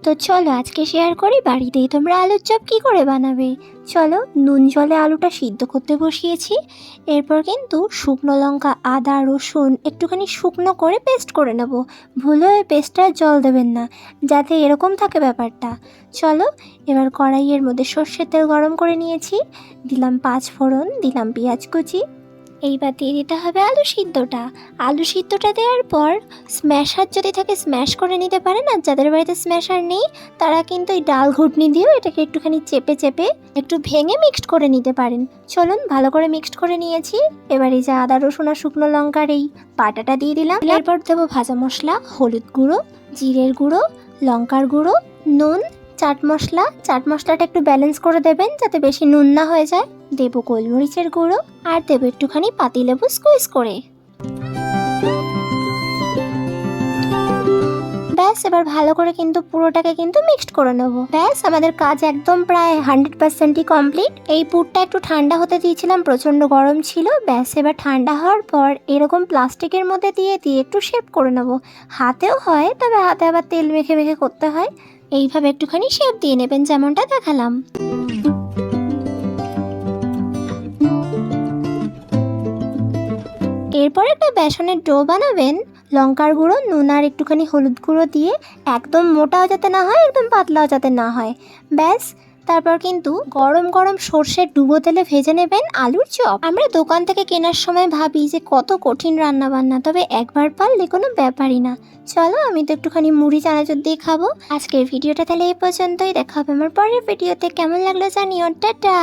তো চলো আজকে শেয়ার করি বাড়িতেই তোমরা আলুর চপ কী করে বানাবে। চলো, নুন জলে আলুটা সিদ্ধ করতে বসিয়েছি। এরপর কিন্তু শুকনো লঙ্কা, আদা, রসুন একটুখানি শুকনো করে পেস্ট করে নেব। ভুলেও এই পেস্টটা জল দেবেন না, যাতে এরকম থাকে ব্যাপারটা। চলো, এবার কড়াইয়ের মধ্যে সর্ষের তেল গরম করে নিয়েছি, দিলাম 5 ফোড়ন, দিলাম পেঁয়াজ কুচি। এইবার দিয়ে দিতে হবে আলু সিদ্ধটা। আলু সিদ্ধটা দেওয়ার পর স্ম্যাশার যদি থাকে স্ম্যাশ করে নিতে পারেন, আর যাদের বাড়িতে স্ম্যাশার নেই তারা কিন্তু এই ডাল ঘুটনি দিয়েও এটাকে একটুখানি চেপে চেপে একটু ভেঙে মিক্সড করে নিতে পারেন। চলুন, ভালো করে মিক্সড করে নিয়েছি। এবার এই যে আদা, রসুন আর শুকনো লঙ্কার এই বাটাটা দিয়ে দিলাম। এরপর দেবো ভাজা মশলা, হলুদ গুঁড়ো, জিরের গুঁড়ো, লঙ্কার গুঁড়ো, নুন, চাট মশলা। চাট মশলাটা একটু ব্যালেন্স করে দেবেন যাতে বেশি নুন না হয়ে যায়। দেবো গোলমরিচের গুঁড়ো, আর দেবো একটুখানি পাতিলেবু স্কুইজ করে। ব্যাস, এবার ভালো করে কিন্তু পুরোটাকে কিন্তু মিক্সড করে নেব। ব্যাস, আমাদের কাজ একদম প্রায় 100%ই কমপ্লিট। এই পুরটা একটু ঠান্ডা হতে দিয়েছিলাম, প্রচণ্ড গরম ছিল। ব্যাস, এবার ঠান্ডা হওয়ার পর এরকম প্লাস্টিকের মধ্যে দিয়ে একটু শেপ করে নেব। হাতেও হয়, তবে হাতে আবার তেল মেখে মেখে করতে হয়। এইভাবে একটুখানি শেপ দিয়ে নেবেন, যেমনটা দেখালাম। এরপর একটা বেসনের ডো বানাবেন। লঙ্কার গুঁড়ো, নুন আর একটুখানি হলুদ গুঁড়ো দিয়ে একদম মোটাও যাতে না হয়, একদম পাতলাও যাতে না হয়। ব্যাস, তারপর কিন্তু গরম গরম সর্ষের ডুবো তেলে ভেজে নেবেন আলুর চপ। আমরা দোকান থেকে কেনার সময় ভাবি যে কত কঠিন রান্না বান্না, তবে একবার পারলে কোনো ব্যাপারই না। চলো, আমি তো একটুখানি মুড়ি চানাচুর দিয়ে খাবো। আজকের ভিডিওটা তাহলে এই পর্যন্তই। দেখা হবে আমার পরের ভিডিওতে। কেমন লাগলো জানিও। টাটা।